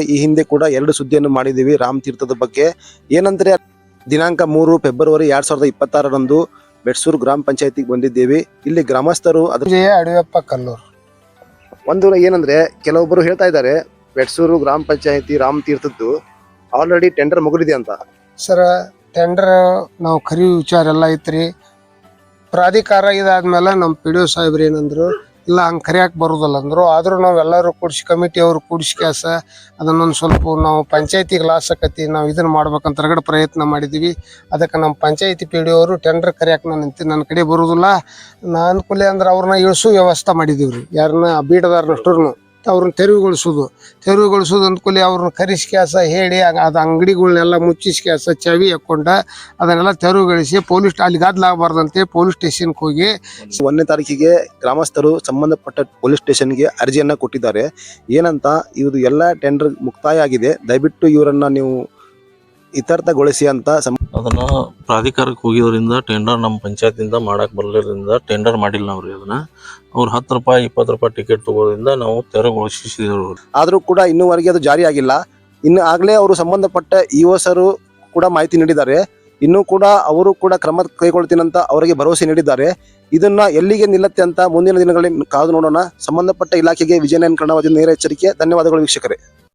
ಈ ಹಿಂದೆ ಕೂಡ 2 ಸುದ್ದಿಯನ್ನು ಮಾಡಿದ್ದೀವಿ ರಾಮ್ ತೀರ್ಥದ ಬಗ್ಗೆ. ಏನಂದ್ರೆ ದಿನಾಂಕ 3 ಫೆಬ್ರವರಿ 2026ರಂದು ಬೆಟ್ಸೂರು ಗ್ರಾಮ ಪಂಚಾಯತಿಗೆ ಬಂದಿದ್ದೇವೆ. ಇಲ್ಲಿ ಗ್ರಾಮಸ್ಥರು ಅಡಿಯಪ್ಪ ಕಲ್ಲೂರು ಒಂದು ಏನಂದ್ರೆ ಕೆಲವೊಬ್ಬರು ಹೇಳ್ತಾ ಇದ್ದಾರೆ ಬೆಟ್ಸೂರು ಗ್ರಾಮ ಪಂಚಾಯತಿ ರಾಮ್ ತೀರ್ಥದ್ದು ಆಲ್ರೆಡಿ ಟೆಂಡರ್ ಮುಗಿದಿದೆ ಅಂತ. ಸರ್ ಟೆಂಡರ್ ನಾವು ಕರಿ ವಿಚಾರ ಎಲ್ಲ ಐತ್ರಿ. ಪ್ರಾಧಿಕಾರ ಇದಾದ್ಮೇಲೆ ನಮ್ಮ PDO ಸಾಹೇಬ್ರು ಏನಂದ್ರು, ಇಲ್ಲ ಹಂಗೆ ಕರಿಯಾಕೆ ಬರೋದಿಲ್ಲ ಅಂದರು. ಆದರೂ ನಾವೆಲ್ಲರೂ ಕೂಡಿಸಿ ಕಮಿಟಿಯವರು ಕೂಡಿಸಿ ಕ್ಯಾಸ ಅದನ್ನೊಂದು ಸ್ವಲ್ಪ ನಾವು ಪಂಚಾಯತಿಗೆ ಲಾಸ್ ಆಕತಿ, ನಾವು ಇದನ್ನು ಮಾಡ್ಬೇಕಂತ ರಗಡ ಪ್ರಯತ್ನ ಮಾಡಿದ್ದೀವಿ. ಅದಕ್ಕೆ ನಮ್ಮ ಪಂಚಾಯತಿ PDO ಅವರು ಟೆಂಡರ್ ಕರಿಯಾಕೆ ನನ್ನ ಕಡೆ ಬರೋದಿಲ್ಲ, ನಾನು ಕೂಲೆ ಅಂದ್ರೆ ಅವ್ರನ್ನ ಇಳಿಸೋ ವ್ಯವಸ್ಥೆ ಮಾಡಿದ್ದೀವಿ ರೀ. ಯಾರನ್ನ ಬೀಡದಾರನಷ್ಟೂರ್ನು ಅವ್ರನ್ನ ತೆರವುಗೊಳಿಸೋದು ಅಂದ್ಕೂಲಿ ಅವ್ರನ್ನ ಕರಿಸಿ ಕ್ಯಾಸ ಹೇಳಿ ಅದು ಅಂಗಡಿಗಳನ್ನೆಲ್ಲ ಮುಚ್ಚಿಸಿ ಕ್ಯಾಸ ಚಾವಿ ಹಾಕ್ಕೊಂಡ ಅದನ್ನೆಲ್ಲ ತೆರವುಗೊಳಿಸಿ ಪೊಲೀಸ್ ಅಲ್ಲಿ ಗದ್ದಲಾಗಬಾರ್ದಂತೆ ಪೊಲೀಸ್ ಸ್ಟೇಷನ್ಗೆ ಹೋಗಿ 1ನೇ ತಾರೀಕಿಗೆ ಗ್ರಾಮಸ್ಥರು ಸಂಬಂಧಪಟ್ಟ ಪೊಲೀಸ್ ಸ್ಟೇಷನ್ಗೆ ಅರ್ಜಿಯನ್ನ ಕೊಟ್ಟಿದ್ದಾರೆ. ಏನಂತ, ಇದು ಎಲ್ಲ ಟೆಂಡರ್ ಮುಕ್ತಾಯ ಆಗಿದೆ, ದಯವಿಟ್ಟು ಇವರನ್ನ ನೀವು ಇತ್ಯರ್ಥಗೊಳಿಸಿ ಅಂತ. ಅದನ್ನ ಪ್ರಾಧಿಕಾರಕ್ಕೆ ಹೋಗಿದ್ರಿಂದ ಟೆಂಡರ್ ನಮ್ಮ ಪಂಚಾಯತಿಂದ ಮಾಡಕ್ ಬರಲಿರೋದ್ರಿಂದ ಟೆಂಡರ್ ಮಾಡಿಲ್ಲ ನಾವ್ರಿ. ಅದನ್ನ ಅವ್ರು 10 ರೂಪಾಯಿ 20 ರೂಪಾಯಿ ಟಿಕೆಟ್ ತಗೋದ್ರಿಂದ ನಾವು ತೆರವುಗೊಳಿಸಿದ್ರು. ಆದ್ರೂ ಕೂಡ ಇನ್ನೂವರೆಗೆ ಅದು ಜಾರಿ ಆಗಿಲ್ಲ. ಇನ್ನು ಆಗ್ಲೇ ಅವರು ಸಂಬಂಧಪಟ್ಟ ಇಒಸರು ಕೂಡ ಮಾಹಿತಿ ನೀಡಿದ್ದಾರೆ. ಇನ್ನೂ ಕೂಡ ಅವರು ಕೂಡ ಕ್ರಮ ಕೈಗೊಳ್ತೀನಂತ ಅವರಿಗೆ ಭರವಸೆ ನೀಡಿದ್ದಾರೆ. ಇದನ್ನ ಎಲ್ಲಿಗೆ ನಿಲ್ಲತ್ತೆ ಅಂತ ಮುಂದಿನ ದಿನಗಳಲ್ಲಿ ಕಾದು ನೋಡೋಣ. ಸಂಬಂಧಪಟ್ಟ ಇಲಾಖೆಗೆ ವಿಜಯನಾರಾಯಣ ಕನ್ನಡ ನೇರ ಎಚ್ಚರಿಕೆ. ಧನ್ಯವಾದಗಳು ವೀಕ್ಷಕರೇ.